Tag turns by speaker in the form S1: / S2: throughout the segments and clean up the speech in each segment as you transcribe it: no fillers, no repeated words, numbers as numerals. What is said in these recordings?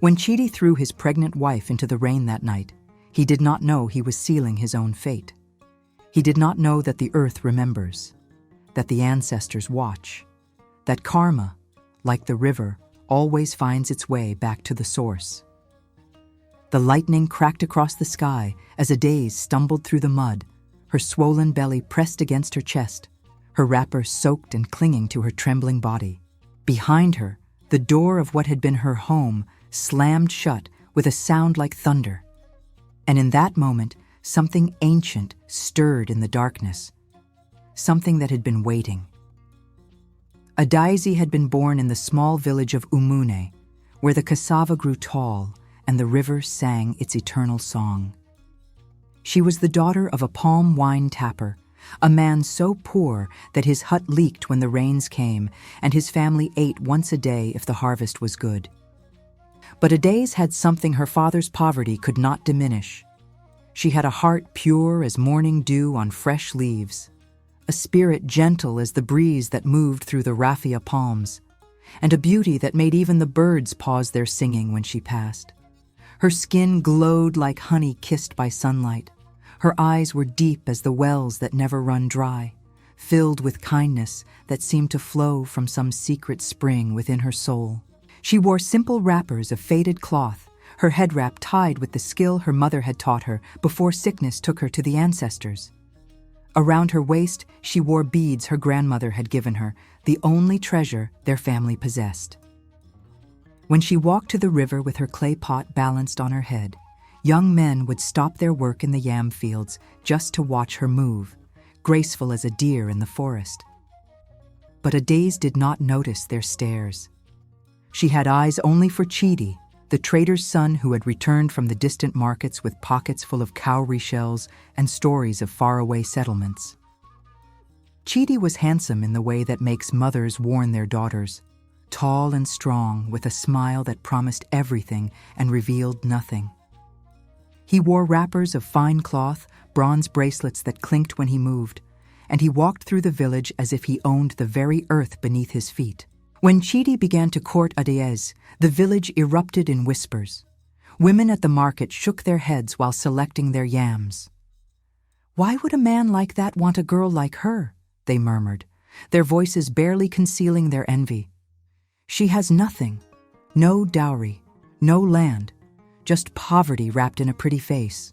S1: When Chidi threw his pregnant wife into the rain that night, he did not know he was sealing his own fate. He did not know that the earth remembers, that the ancestors watch, that karma, like the river, always finds its way back to the source. The lightning cracked across the sky as Adaeze stumbled through the mud, her swollen belly pressed against her chest, her wrapper soaked and clinging to her trembling body. Behind her, the door of what had been her home slammed shut with a sound like thunder. And in that moment, something ancient stirred in the darkness, something that had been waiting. Adaeze had been born in the small village of Umune, where the cassava grew tall and the river sang its eternal song. She was the daughter of a palm wine tapper, a man so poor that his hut leaked when the rains came and his family ate once a day if the harvest was good. But Adaeze had something her father's poverty could not diminish. She had a heart pure as morning dew on fresh leaves, a spirit gentle as the breeze that moved through the raffia palms, and a beauty that made even the birds pause their singing when she passed. Her skin glowed like honey kissed by sunlight. Her eyes were deep as the wells that never run dry, filled with kindness that seemed to flow from some secret spring within her soul. She wore simple wrappers of faded cloth, her head wrap tied with the skill her mother had taught her before sickness took her to the ancestors. Around her waist, she wore beads her grandmother had given her, the only treasure their family possessed. When she walked to the river with her clay pot balanced on her head, young men would stop their work in the yam fields just to watch her move, graceful as a deer in the forest. But Adaeze did not notice their stares. She had eyes only for Chidi, the trader's son who had returned from the distant markets with pockets full of cowrie shells and stories of faraway settlements. Chidi was handsome in the way that makes mothers warn their daughters, tall and strong with a smile that promised everything and revealed nothing. He wore wrappers of fine cloth, bronze bracelets that clinked when he moved, and he walked through the village as if he owned the very earth beneath his feet. When Chidi began to court Adaeze, the village erupted in whispers. Women at the market shook their heads while selecting their yams. "Why would a man like that want a girl like her?" they murmured, their voices barely concealing their envy. "She has nothing, no dowry, no land, just poverty wrapped in a pretty face."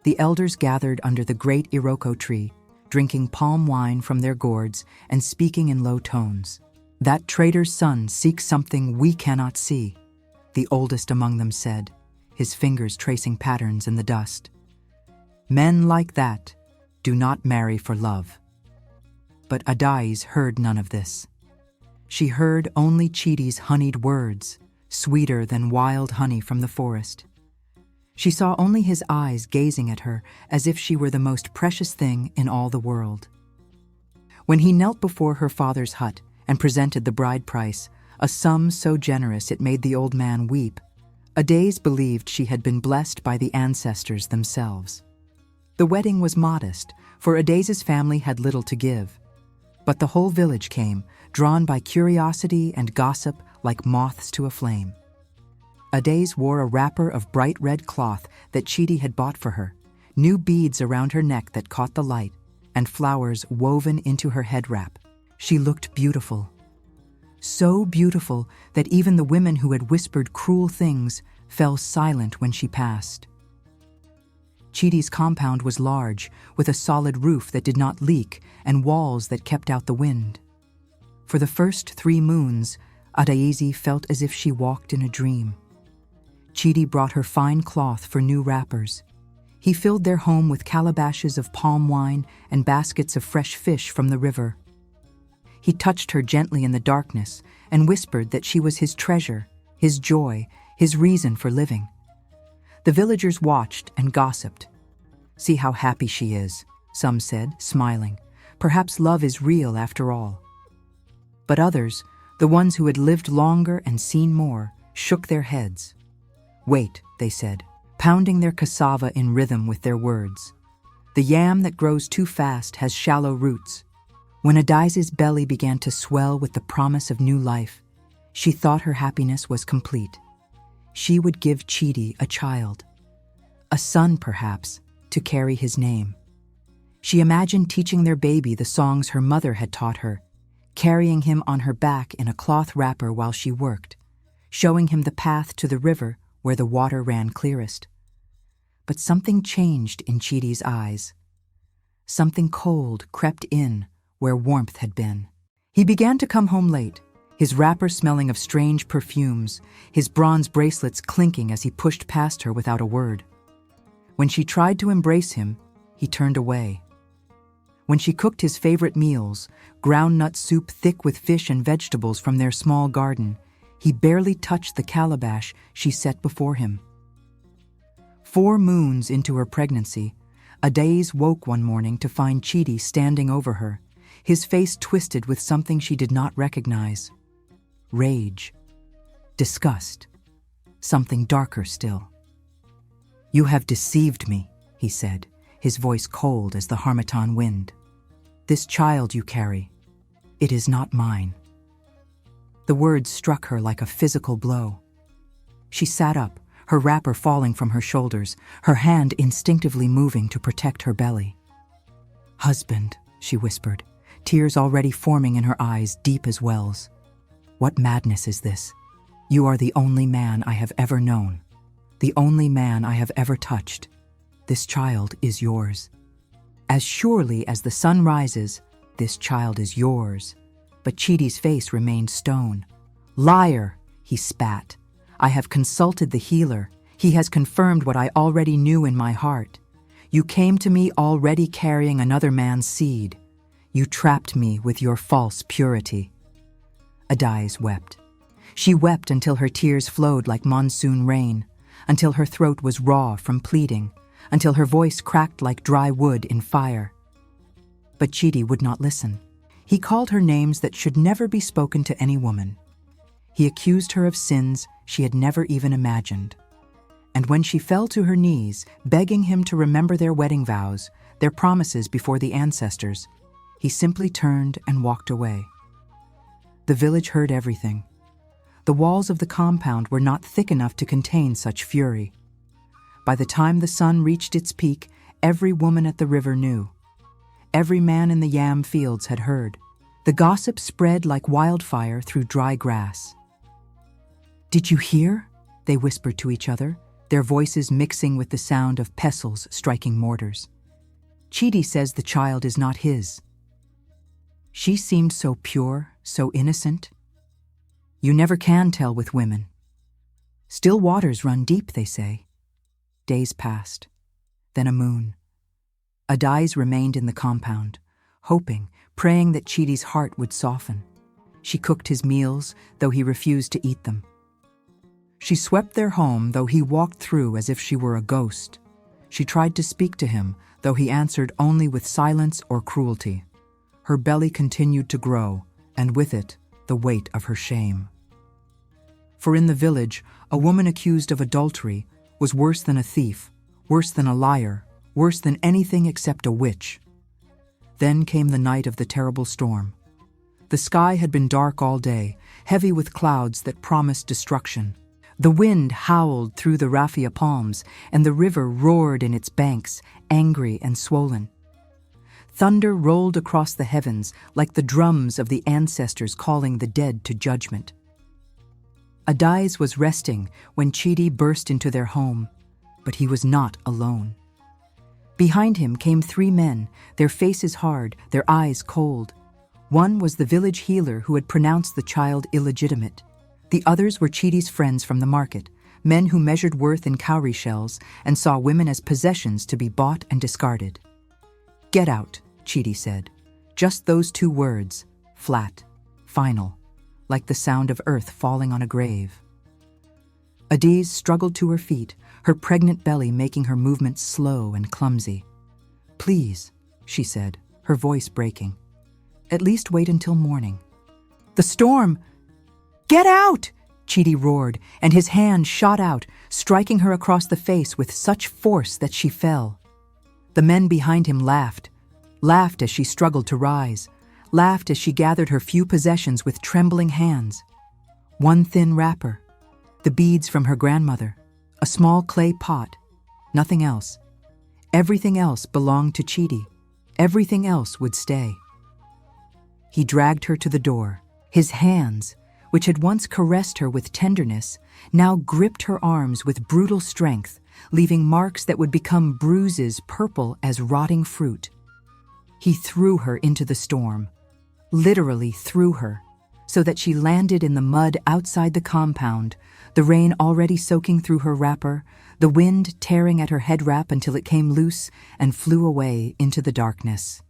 S1: The elders gathered under the great Iroko tree, drinking palm wine from their gourds and speaking in low tones. "That trader's son seeks something we cannot see," the oldest among them said, his fingers tracing patterns in the dust. "Men like that do not marry for love." But Adaeze heard none of this. She heard only Chidi's honeyed words, sweeter than wild honey from the forest. She saw only his eyes gazing at her as if she were the most precious thing in all the world. When he knelt before her father's hut and presented the bride price, a sum so generous it made the old man weep, Adaeze believed she had been blessed by the ancestors themselves. The wedding was modest, for Adaeze's family had little to give. But the whole village came, drawn by curiosity and gossip like moths to a flame. Adaeze wore a wrapper of bright red cloth that Chidi had bought for her, new beads around her neck that caught the light, and flowers woven into her head wrap. She looked beautiful. So beautiful that even the women who had whispered cruel things fell silent when she passed. Chidi's compound was large, with a solid roof that did not leak and walls that kept out the wind. For the first 3 moons, Adaeze felt as if she walked in a dream. Chidi brought her fine cloth for new wrappers. He filled their home with calabashes of palm wine and baskets of fresh fish from the river. He touched her gently in the darkness and whispered that she was his treasure, his joy, his reason for living. The villagers watched and gossiped. "See how happy she is," some said, smiling. "Perhaps love is real after all." But others, the ones who had lived longer and seen more, shook their heads. "Wait," they said, pounding their cassava in rhythm with their words. "The yam that grows too fast has shallow roots." When Adaeze's belly began to swell with the promise of new life, she thought her happiness was complete. she would give Chidi a child. A son, perhaps, to carry his name. She imagined teaching their baby the songs her mother had taught her, carrying him on her back in a cloth wrapper while she worked, showing him the path to the river where the water ran clearest. But something changed in Chidi's eyes. Something cold crept in where warmth had been. He began to come home late, his wrapper smelling of strange perfumes, his bronze bracelets clinking as he pushed past her without a word. When she tried to embrace him, he turned away. When she cooked his favorite meals, groundnut soup thick with fish and vegetables from their small garden, he barely touched the calabash she set before him. 4 moons into her pregnancy, Adaeze woke one morning to find Chidi standing over her, his face twisted with something she did not recognize. Rage. Disgust. Something darker still. "You have deceived me," he said, his voice cold as the harmattan wind. "This child you carry, it is not mine." The words struck her like a physical blow. She sat up, her wrapper falling from her shoulders, her hand instinctively moving to protect her belly. "Husband," she whispered, tears already forming in her eyes deep as wells. "What madness is this? You are the only man I have ever known, the only man I have ever touched. This child is yours. As surely as the sun rises, this child is yours." But Chidi's face remained stone. "Liar," he spat. "I have consulted the healer. He has confirmed what I already knew in my heart. You came to me already carrying another man's seed. You trapped me with your false purity." Adaeze wept. She wept until her tears flowed like monsoon rain, until her throat was raw from pleading, until her voice cracked like dry wood in fire. But Chidi would not listen. He called her names that should never be spoken to any woman. He accused her of sins she had never even imagined. And when she fell to her knees, begging him to remember their wedding vows, their promises before the ancestors, he simply turned and walked away. The village heard everything. The walls of the compound were not thick enough to contain such fury. By the time the sun reached its peak, every woman at the river knew. Every man in the yam fields had heard. The gossip spread like wildfire through dry grass. "Did you hear?" they whispered to each other, their voices mixing with the sound of pestles striking mortars. "Chidi says the child is not his." She seemed so pure, so innocent. You never can tell with women. Still waters run deep, they say. Days passed, then a moon. Adaeze remained in the compound, hoping, praying that Chidi's heart would soften. She cooked his meals, though he refused to eat them. She swept their home, though he walked through as if she were a ghost. She tried to speak to him, though he answered only with silence or cruelty. Her belly continued to grow, and with it, the weight of her shame. For in the village, a woman accused of adultery was worse than a thief, worse than a liar, worse than anything except a witch. Then came the night of the terrible storm. The sky had been dark all day, heavy with clouds that promised destruction. The wind howled through the raffia palms, and the river roared in its banks, angry and swollen. Thunder rolled across the heavens like the drums of the ancestors calling the dead to judgment. Adaeze was resting when Chidi burst into their home, but he was not alone. Behind him came 3 men, their faces hard, their eyes cold. One was the village healer who had pronounced the child illegitimate. The others were Chidi's friends from the market, men who measured worth in cowrie shells and saw women as possessions to be bought and discarded. "Get out," Chidi said. Just those 2 words, flat, final, like the sound of earth falling on a grave. Adaeze struggled to her feet, her pregnant belly making her movements slow and clumsy. "Please," she said, her voice breaking. "At least wait until morning." "The storm! Get out!" Chidi roared, and his hand shot out, striking her across the face with such force that she fell. The men behind him laughed as she struggled to rise, laughed as she gathered her few possessions with trembling hands. One thin wrapper. The beads from her grandmother, a small clay pot, nothing else. Everything else belonged to Chidi. Everything else would stay. He dragged her to the door. His hands, which had once caressed her with tenderness, now gripped her arms with brutal strength, leaving marks that would become bruises purple as rotting fruit. He threw her into the storm, literally threw her, so that she landed in the mud outside the compound, the rain already soaking through her wrapper, the wind tearing at her head wrap until it came loose and flew away into the darkness.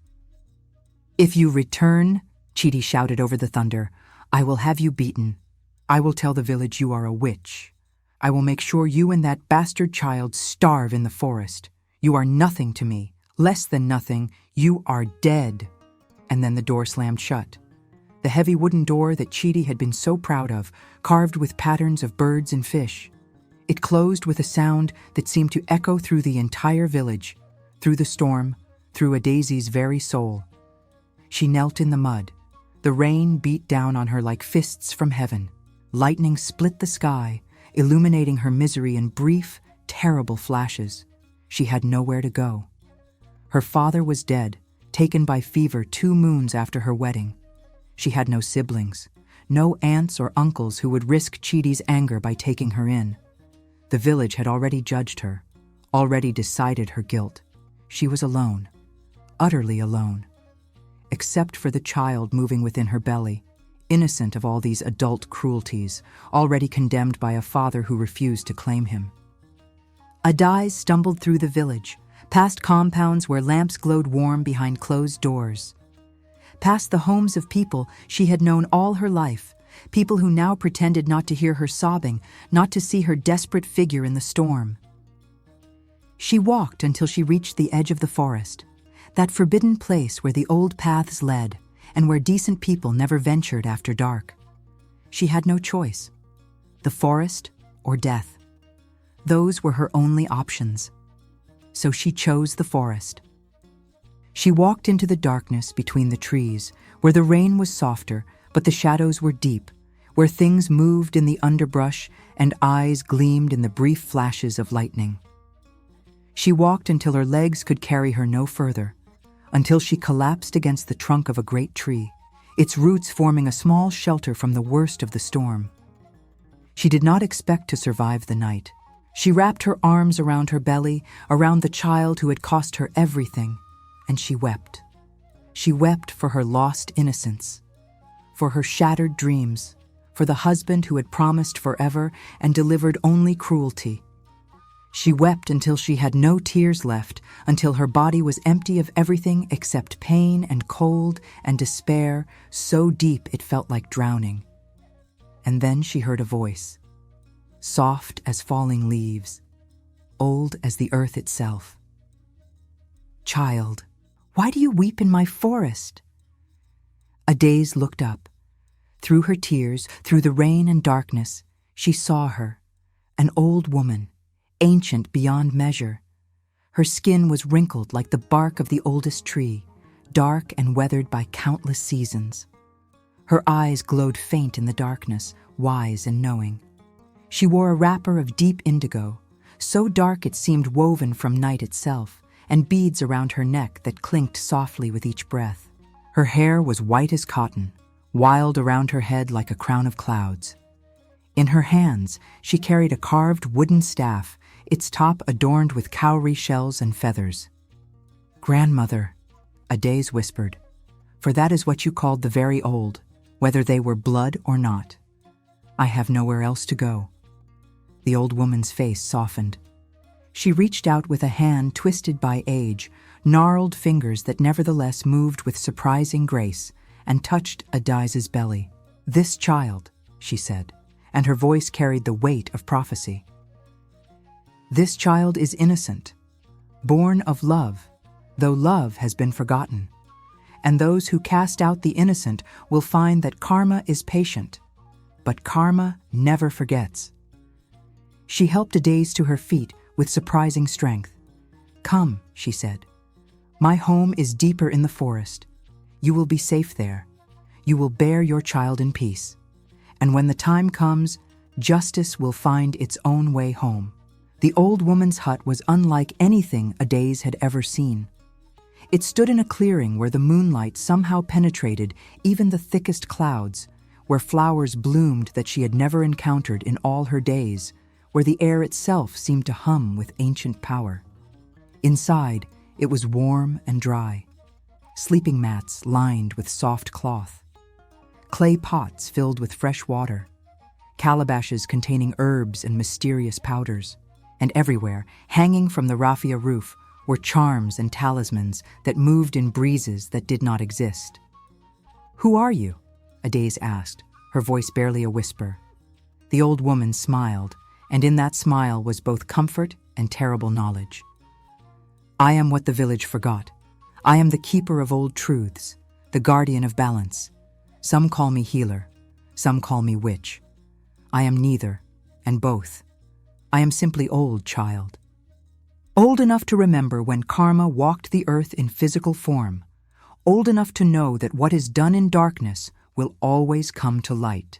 S1: "If you return," Chidi shouted over the thunder, "I will have you beaten. I will tell the village you are a witch. I will make sure you and that bastard child starve in the forest. You are nothing to me, less than nothing. You are dead." And then the door slammed shut. The heavy wooden door that Chidi had been so proud of, carved with patterns of birds and fish. It closed with a sound that seemed to echo through the entire village, through the storm, through Adaeze's very soul. She knelt in the mud. The rain beat down on her like fists from heaven. Lightning split the sky, illuminating her misery in brief, terrible flashes. She had nowhere to go. Her father was dead, taken by fever 2 moons after her wedding. She had no siblings, no aunts or uncles who would risk Chidi's anger by taking her in. The village had already judged her, already decided her guilt. She was alone, utterly alone, except for the child moving within her belly, innocent of all these adult cruelties, already condemned by a father who refused to claim him. Adaeze stumbled through the village, past compounds where lamps glowed warm behind closed doors, past the homes of people she had known all her life, people who now pretended not to hear her sobbing, not to see her desperate figure in the storm. She walked until she reached the edge of the forest, that forbidden place where the old paths led and where decent people never ventured after dark. She had no choice. The forest or death. Those were her only options. So she chose the forest. She walked into the darkness between the trees, where the rain was softer, but the shadows were deep, where things moved in the underbrush and eyes gleamed in the brief flashes of lightning. She walked until her legs could carry her no further, until she collapsed against the trunk of a great tree, its roots forming a small shelter from the worst of the storm. She did not expect to survive the night. She wrapped her arms around her belly, around the child who had cost her everything, and she wept. She wept for her lost innocence, for her shattered dreams, for the husband who had promised forever and delivered only cruelty. She wept until she had no tears left, until her body was empty of everything except pain and cold and despair, so deep it felt like drowning. And then she heard a voice, soft as falling leaves, old as the earth itself. "Child, why do you weep in my forest?" Adaeze looked up. Through her tears, through the rain and darkness, she saw her, an old woman, ancient beyond measure. Her skin was wrinkled like the bark of the oldest tree, dark and weathered by countless seasons. Her eyes glowed faint in the darkness, wise and knowing. She wore a wrapper of deep indigo, so dark it seemed woven from night itself, and beads around her neck that clinked softly with each breath. Her hair was white as cotton, wild around her head like a crown of clouds. In her hands, she carried a carved wooden staff, its top adorned with cowrie shells and feathers. "Grandmother," Adaeze whispered, "for that is what you called the very old, whether they were blood or not. I have nowhere else to go." The old woman's face softened. She reached out with a hand twisted by age, gnarled fingers that nevertheless moved with surprising grace, and touched Adaeze's belly. "This child," she said, and her voice carried the weight of prophecy. "This child is innocent, born of love, though love has been forgotten. And those who cast out the innocent will find that karma is patient, but karma never forgets." She helped Adaeze to her feet with surprising strength. "Come," she said. "My home is deeper in the forest. You will be safe there. You will bear your child in peace. And when the time comes, Justice will find its own way home. The old woman's hut was unlike anything Adaeze had ever seen. It stood in a clearing where the moonlight somehow penetrated even the thickest clouds, where flowers bloomed that she had never encountered in all her days, where the air itself seemed to hum with ancient power. Inside, it was warm and dry. Sleeping mats lined with soft cloth. Clay pots filled with fresh water. Calabashes containing herbs and mysterious powders. And everywhere, hanging from the raffia roof, were charms and talismans that moved in breezes that did not exist. "Who are you?" Adaeze asked, her voice barely a whisper. The old woman smiled, and in that smile was both comfort and terrible knowledge. "I am what the village forgot. I am the keeper of old truths, the guardian of balance. Some call me healer, some call me witch. I am neither, and both. I am simply old, child. Old enough to remember when karma walked the earth in physical form, old enough to know that what is done in darkness will always come to light."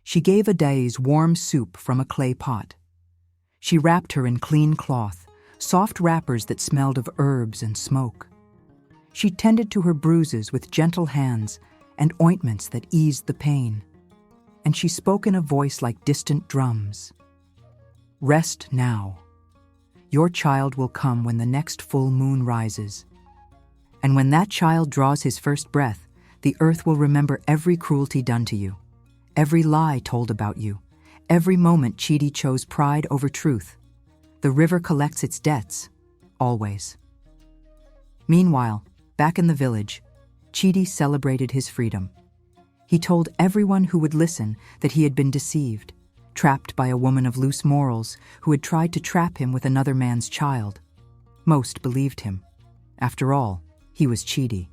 S1: She gave Adaeze warm soup from a clay pot. She wrapped her in clean cloth, soft wrappers that smelled of herbs and smoke. She tended to her bruises with gentle hands and ointments that eased the pain. And she spoke in a voice like distant drums. "Rest now. Your child will come when the next full moon rises. And when that child draws his first breath, the earth will remember every cruelty done to you, every lie told about you, every moment Chidi chose pride over truth. The river collects its debts, always." Meanwhile, back in the village, Chidi celebrated his freedom. He told everyone who would listen that he had been deceived, trapped by a woman of loose morals who had tried to trap him with another man's child. Most believed him. After all, he was Chidi.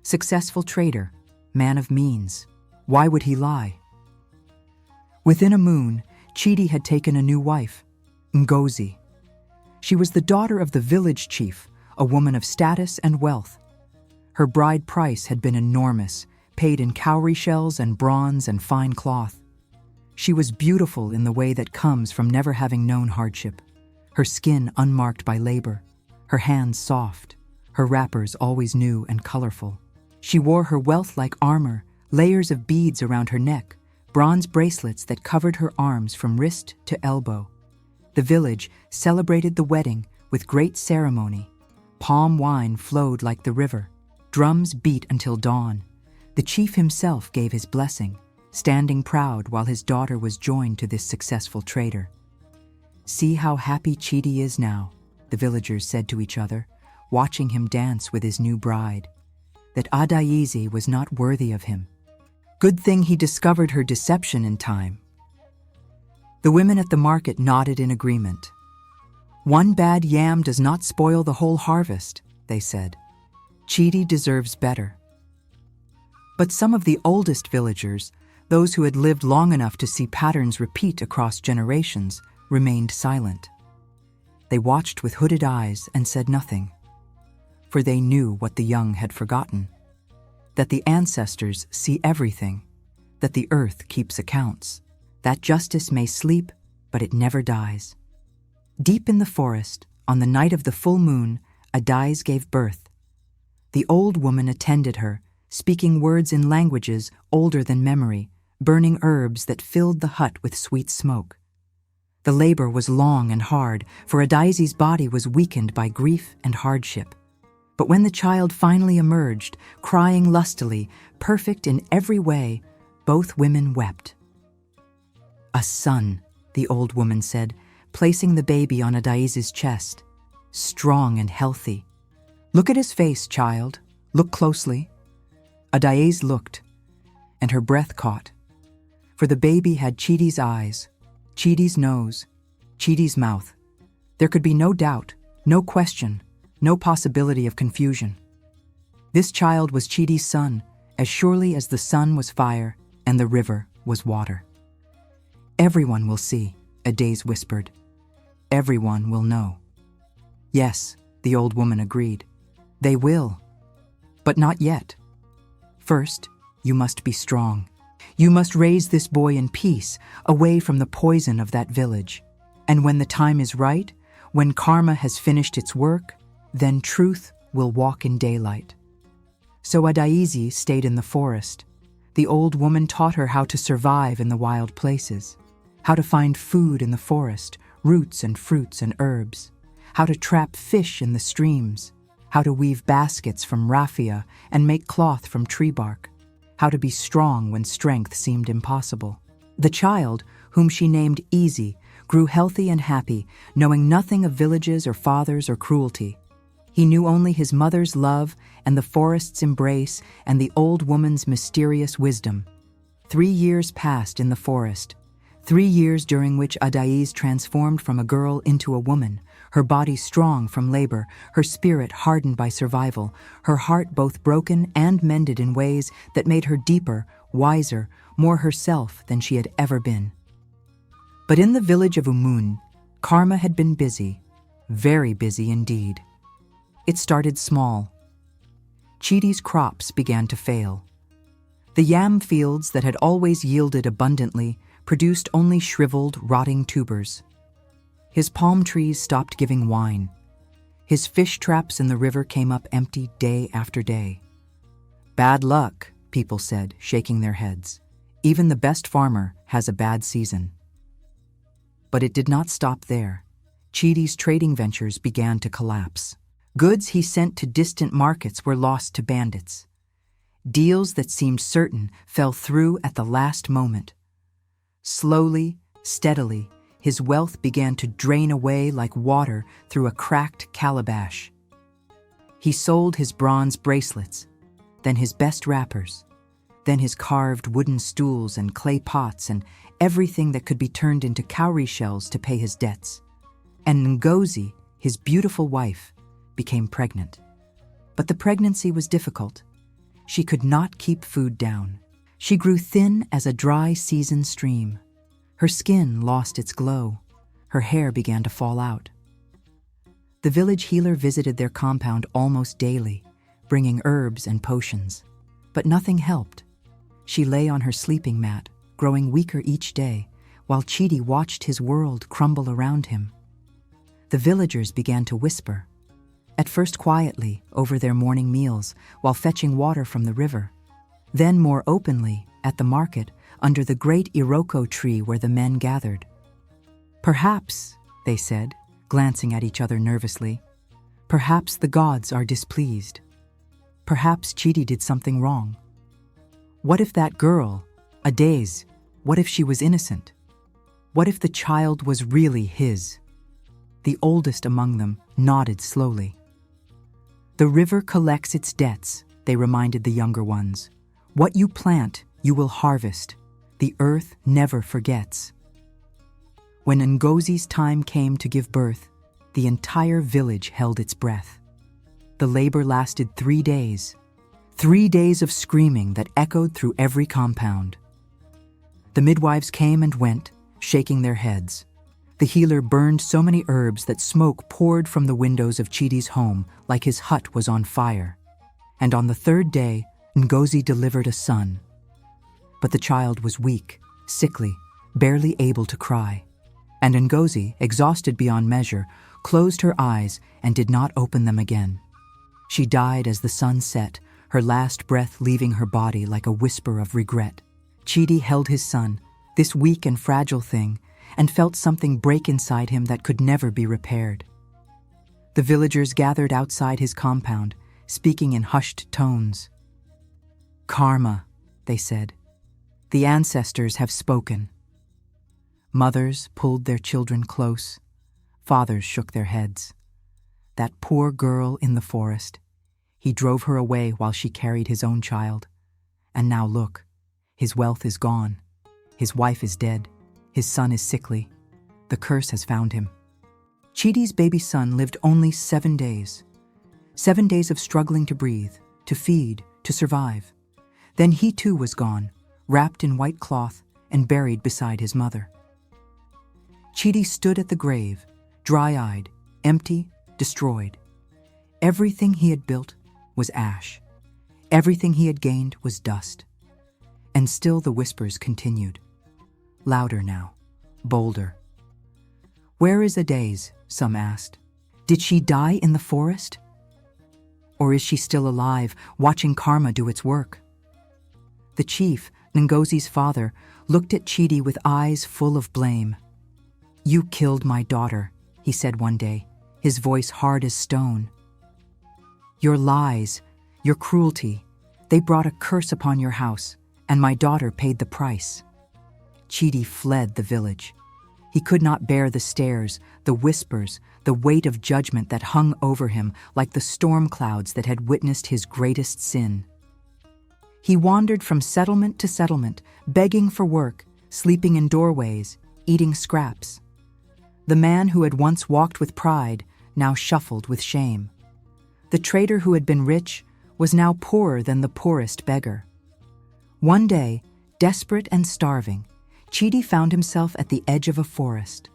S1: Successful trader, man of means. Why would he lie? Within a moon, Chidi had taken a new wife, Ngozi. She was the daughter of the village chief, a woman of status and wealth. Her bride price had been enormous, paid in cowrie shells and bronze and fine cloth. She was beautiful in the way that comes from never having known hardship, her skin unmarked by labor, her hands soft, her wrappers always new and colorful. She wore her wealth like armor, layers of beads around her neck, bronze bracelets that covered her arms from wrist to elbow. The village celebrated the wedding with great ceremony. Palm wine flowed like the river. Drums beat until dawn. The chief himself gave his blessing, standing proud while his daughter was joined to this successful trader. "See how happy Chidi is now," the villagers said to each other, watching him dance with his new bride. That Adaeze was not worthy of him. Good thing he discovered her deception in time. The women at the market nodded in agreement. "One bad yam does not spoil the whole harvest," they said. "Chidi deserves better." But some of the oldest villagers, those who had lived long enough to see patterns repeat across generations, remained silent. They watched with hooded eyes and said nothing, for they knew what the young had forgotten, that the ancestors see everything, that the earth keeps accounts, that justice may sleep, but it never dies. Deep in the forest, on the night of the full moon, Adaeze gave birth. The old woman attended her, speaking words in languages older than memory, burning herbs that filled the hut with sweet smoke. The labor was long and hard, for Adaeze's body was weakened by grief and hardship. But when the child finally emerged, crying lustily, perfect in every way, both women wept. "A son," the old woman said, placing the baby on Adaeze's chest. "Strong and healthy. Look at his face, child. Look closely." Adaeze looked, and her breath caught. For the baby had Chidi's eyes, Chidi's nose, Chidi's mouth. There could be no doubt, no question, no possibility of confusion. This child was Chidi's son, as surely as the sun was fire and the river was water. "Everyone will see," Adaeze whispered. "Everyone will know." "Yes," the old woman agreed. "They will. But not yet. First, you must be strong. You must raise this boy in peace, away from the poison of that village. And when the time is right, when karma has finished its work, then truth will walk in daylight." So Adaeze stayed in the forest. The old woman taught her how to survive in the wild places, how to find food in the forest, roots and fruits and herbs, how to trap fish in the streams, how to weave baskets from raffia and make cloth from tree bark, how to be strong when strength seemed impossible. The child, whom she named Easy, grew healthy and happy, knowing nothing of villages or fathers or cruelty. He knew only his mother's love and the forest's embrace and the old woman's mysterious wisdom. 3 years passed in the forest, 3 years during which Adaeze transformed from a girl into a woman, her body strong from labor, her spirit hardened by survival, her heart both broken and mended in ways that made her deeper, wiser, more herself than she had ever been. But in the village of Umun, karma had been busy, very busy indeed. It started small. Chidi's crops began to fail. The yam fields that had always yielded abundantly produced only shriveled, rotting tubers. His palm trees stopped giving wine. His fish traps in the river came up empty day after day. "Bad luck," people said, shaking their heads. "Even the best farmer has a bad season." But it did not stop there. Chidi's trading ventures began to collapse. Goods he sent to distant markets were lost to bandits. Deals that seemed certain fell through at the last moment. Slowly, steadily, his wealth began to drain away like water through a cracked calabash. He sold his bronze bracelets, then his best wrappers, then his carved wooden stools and clay pots and everything that could be turned into cowrie shells to pay his debts. And Ngozi, his beautiful wife, became pregnant. But the pregnancy was difficult. She could not keep food down. She grew thin as a dry season stream. Her skin lost its glow. Her hair began to fall out. The village healer visited their compound almost daily, bringing herbs and potions. But nothing helped. She lay on her sleeping mat, growing weaker each day, while Chidi watched his world crumble around him. The villagers began to whisper, at first quietly over their morning meals while fetching water from the river, then more openly at the market under the great Iroko tree where the men gathered. "Perhaps," they said, glancing at each other nervously, "perhaps the gods are displeased. Perhaps Chidi did something wrong. What if that girl, Adaeze, what if she was innocent? What if the child was really his?" The oldest among them nodded slowly. "The river collects its debts," they reminded the younger ones. "What you plant, you will harvest. The earth never forgets." When Ngozi's time came to give birth, the entire village held its breath. The labor lasted 3 days. 3 days of screaming that echoed through every compound. The midwives came and went, shaking their heads. The healer burned so many herbs that smoke poured from the windows of Chidi's home like his hut was on fire. And on the 3rd day, Ngozi delivered a son. But the child was weak, sickly, barely able to cry. And Ngozi, exhausted beyond measure, closed her eyes and did not open them again. She died as the sun set, her last breath leaving her body like a whisper of regret. Chidi held his son, this weak and fragile thing, and felt something break inside him that could never be repaired. The villagers gathered outside his compound, speaking in hushed tones. "Karma," they said. "The ancestors have spoken." Mothers pulled their children close. Fathers shook their heads. That poor girl in the forest. He drove her away while she carried his own child. And now look, his wealth is gone. His wife is dead. His son is sickly. The curse has found him. Chidi's baby son lived only 7 days. 7 days of struggling to breathe, to feed, to survive. Then he too was gone, wrapped in white cloth and buried beside his mother. Chidi stood at the grave, dry-eyed, empty, destroyed. Everything he had built was ash. Everything he had gained was dust. And still the whispers continued. Louder now, bolder. Where is Adaeze? Some asked. Did she die in the forest? Or is she still alive, watching karma do its work? The chief, Ngozi's father, looked at Chidi with eyes full of blame. You killed my daughter, he said one day, his voice hard as stone. Your lies, your cruelty, they brought a curse upon your house, and my daughter paid the price. Chidi fled the village. He could not bear the stares, the whispers, the weight of judgment that hung over him like the storm clouds that had witnessed his greatest sin. He wandered from settlement to settlement, begging for work, sleeping in doorways, eating scraps. The man who had once walked with pride now shuffled with shame. The trader who had been rich was now poorer than the poorest beggar. One day, desperate and starving, Chidi found himself at the edge of a forest.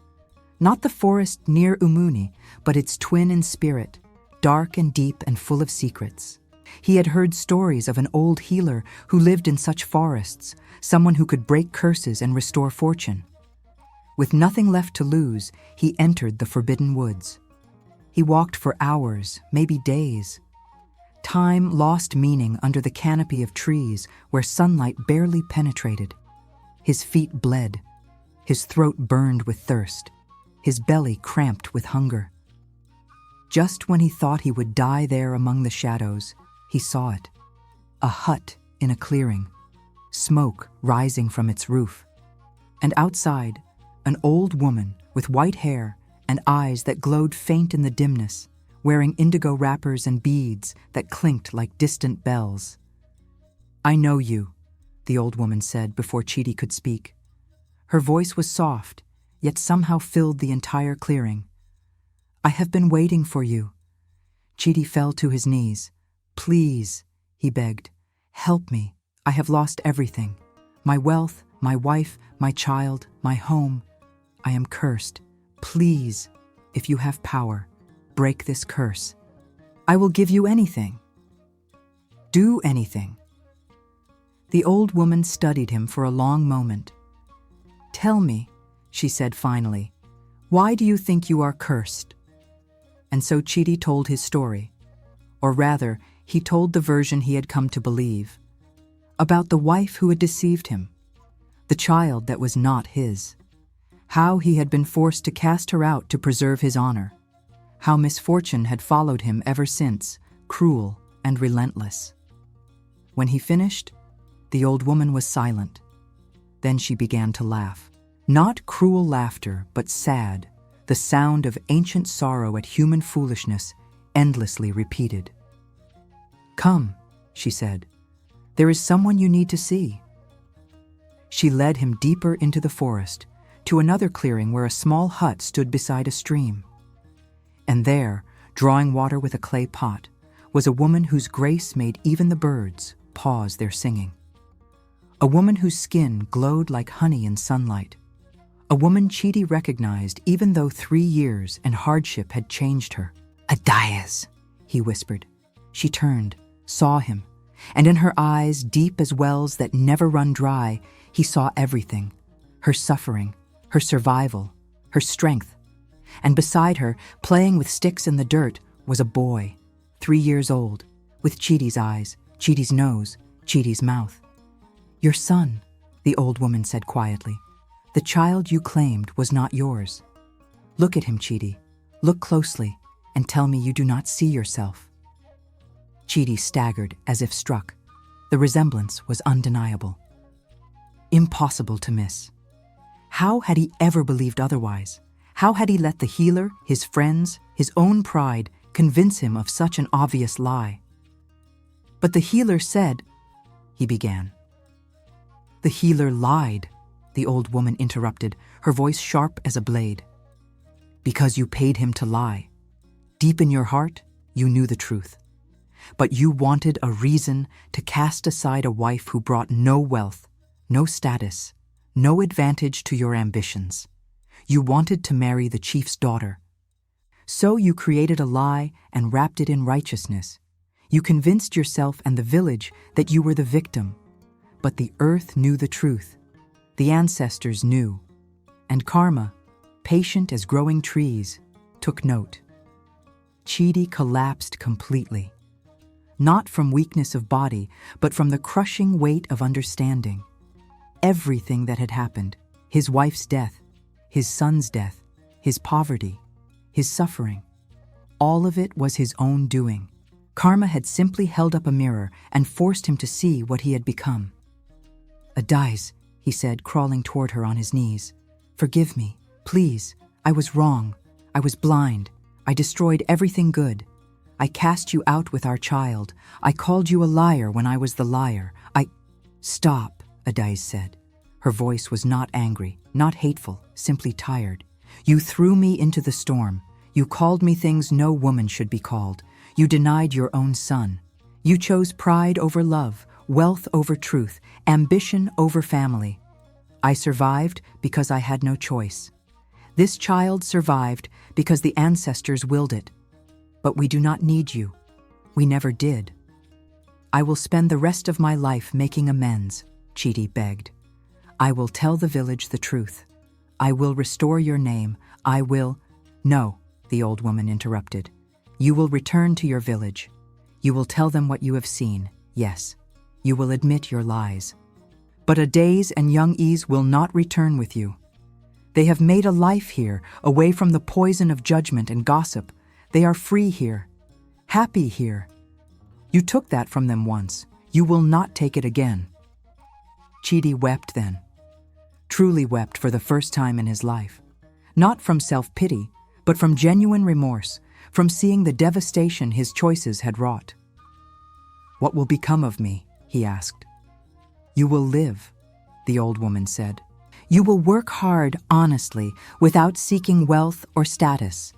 S1: Not the forest near Umuni, but its twin in spirit, dark and deep and full of secrets. He had heard stories of an old healer who lived in such forests, someone who could break curses and restore fortune. With nothing left to lose, he entered the forbidden woods. He walked for hours, maybe days. Time lost meaning under the canopy of trees where sunlight barely penetrated. His feet bled. His throat burned with thirst. His belly cramped with hunger. Just when he thought he would die there among the shadows, he saw it. A hut in a clearing, smoke rising from its roof. And outside, an old woman with white hair and eyes that glowed faint in the dimness, wearing indigo wrappers and beads that clinked like distant bells. I know you, the old woman said before Chidi could speak. Her voice was soft, yet somehow filled the entire clearing. I have been waiting for you. Chidi fell to his knees. Please, he begged, help me. I have lost everything. My wealth, my wife, my child, my home. I am cursed. Please, if you have power, break this curse. I will give you anything. Do anything. The old woman studied him for a long moment. Tell me, she said finally, why do you think you are cursed? And so Chidi told his story. Or rather, he told the version he had come to believe. About the wife who had deceived him. The child that was not his. How he had been forced to cast her out to preserve his honor. How misfortune had followed him ever since, cruel and relentless. When he finished, the old woman was silent. Then she began to laugh. Not cruel laughter, but sad, the sound of ancient sorrow at human foolishness, endlessly repeated. Come, she said. There is someone you need to see. She led him deeper into the forest, to another clearing where a small hut stood beside a stream. And there, drawing water with a clay pot, was a woman whose grace made even the birds pause their singing. A woman whose skin glowed like honey in sunlight. A woman Chidi recognized even though 3 years and hardship had changed her. Adaeze, he whispered. She turned, saw him, and in her eyes, deep as wells that never run dry, he saw everything. Her suffering, her survival, her strength. And beside her, playing with sticks in the dirt, was a boy, 3 years old, with Chidi's eyes, Chidi's nose, Chidi's mouth. Your son, the old woman said quietly. The child you claimed was not yours. Look at him, Chidi. Look closely, and tell me you do not see yourself. Chidi staggered as if struck. The resemblance was undeniable. Impossible to miss. How had he ever believed otherwise? How had he let the healer, his friends, his own pride convince him of such an obvious lie? But the healer said, he began. The healer lied, the old woman interrupted, her voice sharp as a blade. Because you paid him to lie. Deep in your heart, you knew the truth. But you wanted a reason to cast aside a wife who brought no wealth, no status, no advantage to your ambitions. You wanted to marry the chief's daughter. So you created a lie and wrapped it in righteousness. You convinced yourself and the village that you were the victim. But the earth knew the truth. The ancestors knew. And karma, patient as growing trees, took note. Chidi collapsed completely. Not from weakness of body, but from the crushing weight of understanding. Everything that had happened, his wife's death, his son's death, his poverty, his suffering, all of it was his own doing. Karma had simply held up a mirror and forced him to see what he had become. "Adaeze," he said, crawling toward her on his knees. "Forgive me, please. I was wrong. I was blind. I destroyed everything good. I cast you out with our child. I called you a liar when I was the liar. Stop," Adaeze said. Her voice was not angry, not hateful, simply tired. "You threw me into the storm. You called me things no woman should be called. You denied your own son. You chose pride over love, wealth over truth, ambition over family. I survived because I had no choice. This child survived because the ancestors willed it. But we do not need you. We never did. I will spend the rest of my life making amends," Chidi begged. "I will tell the village the truth. I will restore your name. I will—" "No," the old woman interrupted. "You will return to your village. You will tell them what you have seen. Yes, you will admit your lies. But Adaeze and young Eze will not return with you. They have made a life here, away from the poison of judgment and gossip. They are free here, happy here. You took that from them once. You will not take it again." Chidi wept then. Truly wept for the first time in his life. Not from self-pity, but from genuine remorse, from seeing the devastation his choices had wrought. "What will become of me?" he asked. "You will live," the old woman said. "You will work hard, honestly, without seeking wealth or status.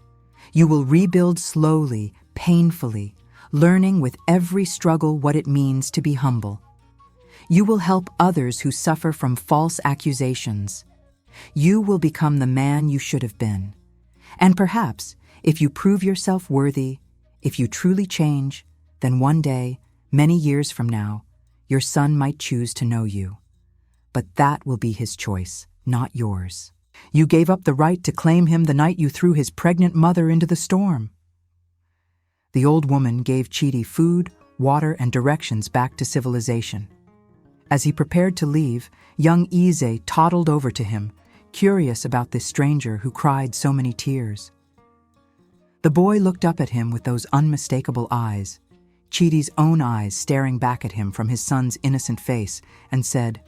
S1: You will rebuild slowly, painfully, learning with every struggle what it means to be humble. You will help others who suffer from false accusations. You will become the man you should have been. And perhaps, if you prove yourself worthy, if you truly change, then one day, many years from now, your son might choose to know you. But that will be his choice, not yours. You gave up the right to claim him the night you threw his pregnant mother into the storm." The old woman gave Chidi food, water, and directions back to civilization. As he prepared to leave, young Adaeze toddled over to him, curious about this stranger who cried so many tears. The boy looked up at him with those unmistakable eyes, Chidi's own eyes staring back at him from his son's innocent face, and said,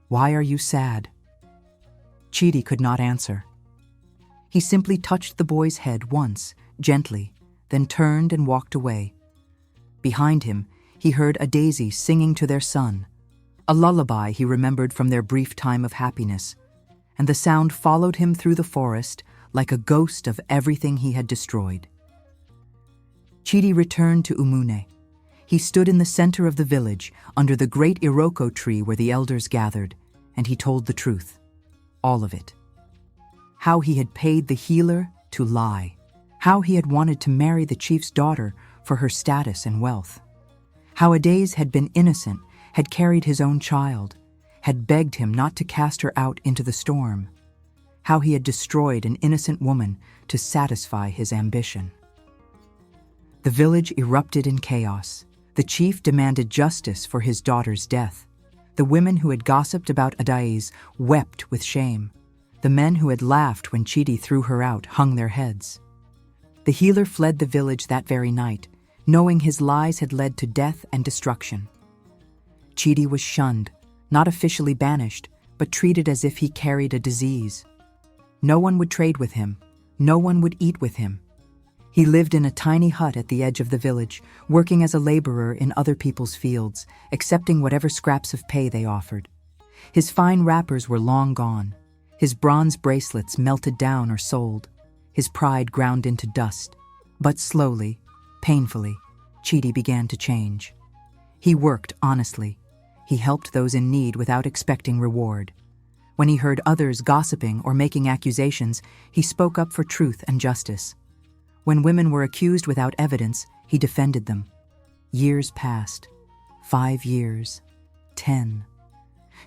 S1: "Why are you sad?" Chidi could not answer. He simply touched the boy's head once, gently, then turned and walked away. Behind him, he heard Adaeze singing to their son, a lullaby he remembered from their brief time of happiness, and the sound followed him through the forest like a ghost of everything he had destroyed. Chidi returned to Umune. He stood in the center of the village, under the great Iroko tree where the elders gathered, and he told the truth. All of it. How he had paid the healer to lie. How he had wanted to marry the chief's daughter for her status and wealth. How Adaeze had been innocent, had carried his own child, had begged him not to cast her out into the storm. How he had destroyed an innocent woman to satisfy his ambition. The village erupted in chaos. The chief demanded justice for his daughter's death. The women who had gossiped about Adaeze wept with shame. The men who had laughed when Chidi threw her out hung their heads. The healer fled the village that very night, knowing his lies had led to death and destruction. Chidi was shunned, not officially banished, but treated as if he carried a disease. No one would trade with him. No one would eat with him. He lived in a tiny hut at the edge of the village, working as a laborer in other people's fields, accepting whatever scraps of pay they offered. His fine wrappers were long gone. His bronze bracelets melted down or sold. His pride ground into dust. But slowly, painfully, Chidi began to change. He worked honestly. He helped those in need without expecting reward. When he heard others gossiping or making accusations, he spoke up for truth and justice. When women were accused without evidence, he defended them. Years passed. 5 years. 10.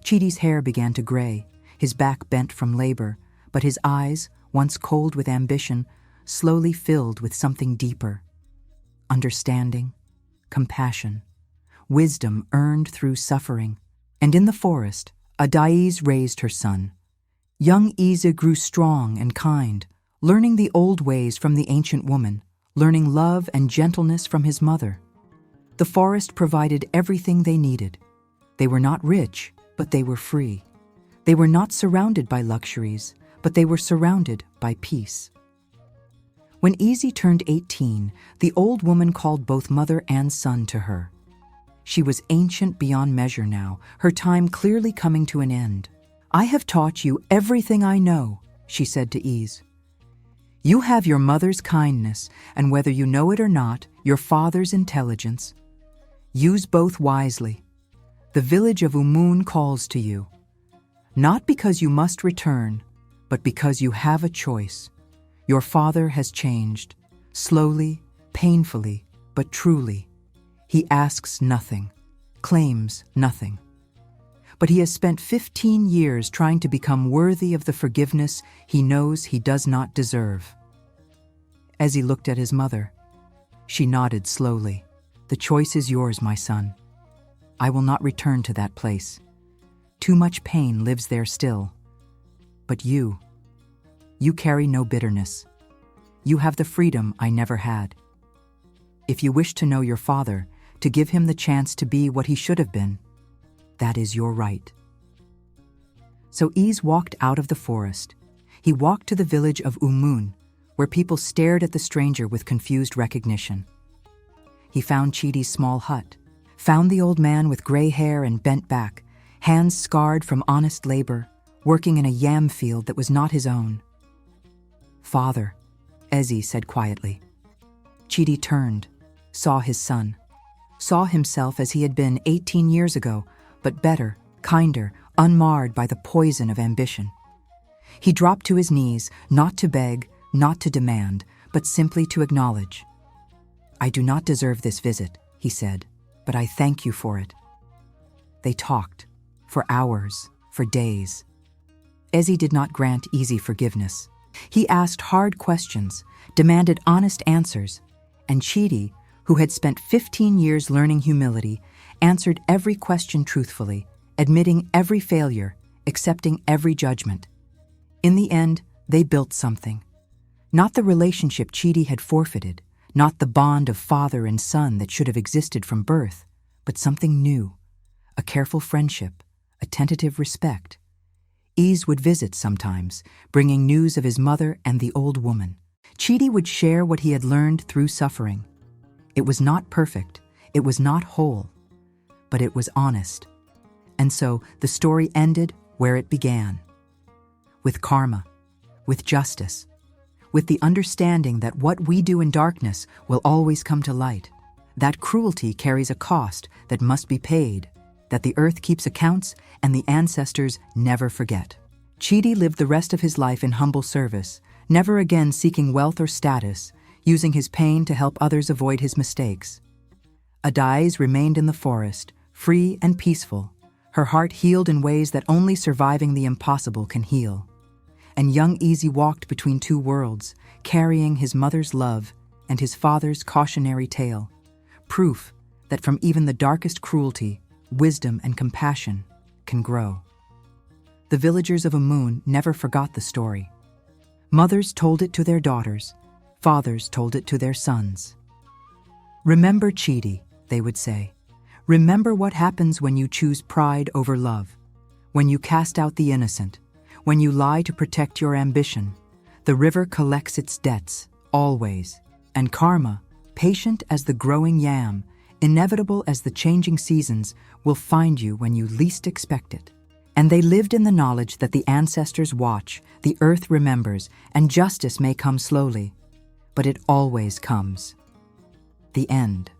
S1: Chidi's hair began to gray, his back bent from labor, but his eyes, once cold with ambition, slowly filled with something deeper. Understanding, compassion, wisdom earned through suffering. And in the forest, Adaeze raised her son. Young Adaeze grew strong and kind, learning the old ways from the ancient woman, learning love and gentleness from his mother. The forest provided everything they needed. They were not rich, but they were free. They were not surrounded by luxuries, but they were surrounded by peace. When Adaeze turned 18, the old woman called both mother and son to her. She was ancient beyond measure now, her time clearly coming to an end. "I have taught you everything I know," she said to Adaeze. "You have your mother's kindness, and whether you know it or not, your father's intelligence. Use both wisely. The village of Umun calls to you, not because you must return, but because you have a choice. Your father has changed, slowly, painfully, but truly. He asks nothing, claims nothing. But he has spent 15 years trying to become worthy of the forgiveness he knows he does not deserve." As he looked at his mother, she nodded slowly. "The choice is yours, my son. I will not return to that place. Too much pain lives there still. But you carry no bitterness. You have the freedom I never had. If you wish to know your father, to give him the chance to be what he should have been, that is your right." So Adaeze walked out of the forest. He walked to the village of Umun, where people stared at the stranger with confused recognition. He found Chidi's small hut, found the old man with gray hair and bent back, hands scarred from honest labor, working in a yam field that was not his own. "Father," Adaeze said quietly. Chidi turned, saw his son, saw himself as he had been 18 years ago, but better, kinder, unmarred by the poison of ambition. He dropped to his knees, not to beg, not to demand, but simply to acknowledge. "I do not deserve this visit," he said, "but I thank you for it." They talked, for hours, for days. Adaeze did not grant easy forgiveness. He asked hard questions, demanded honest answers, and Chidi, who had spent 15 years learning humility, answered every question truthfully, admitting every failure, accepting every judgment. In the end, they built something. Not the relationship Chidi had forfeited, not the bond of father and son that should have existed from birth, but something new, a careful friendship, a tentative respect. Adaeze would visit sometimes, bringing news of his mother and the old woman. Chidi would share what he had learned through suffering. It was not perfect, it was not whole, but it was honest. And so the story ended where it began. With karma, with justice, with the understanding that what we do in darkness will always come to light, that cruelty carries a cost that must be paid, that the earth keeps accounts and the ancestors never forget. Chidi lived the rest of his life in humble service, never again seeking wealth or status, using his pain to help others avoid his mistakes. Adaeze remained in the forest, free and peaceful, her heart healed in ways that only surviving the impossible can heal. And young Adaeze walked between two worlds, carrying his mother's love and his father's cautionary tale, proof that from even the darkest cruelty, wisdom and compassion can grow. The villagers of Umun never forgot the story. Mothers told it to their daughters, fathers told it to their sons. "Remember Chidi," they would say. "Remember what happens when you choose pride over love, when you cast out the innocent, when you lie to protect your ambition. The river collects its debts, always, and karma, patient as the growing yam, inevitable as the changing seasons, will find you when you least expect it." And they lived in the knowledge that the ancestors watch, the earth remembers, and justice may come slowly, but it always comes. The end.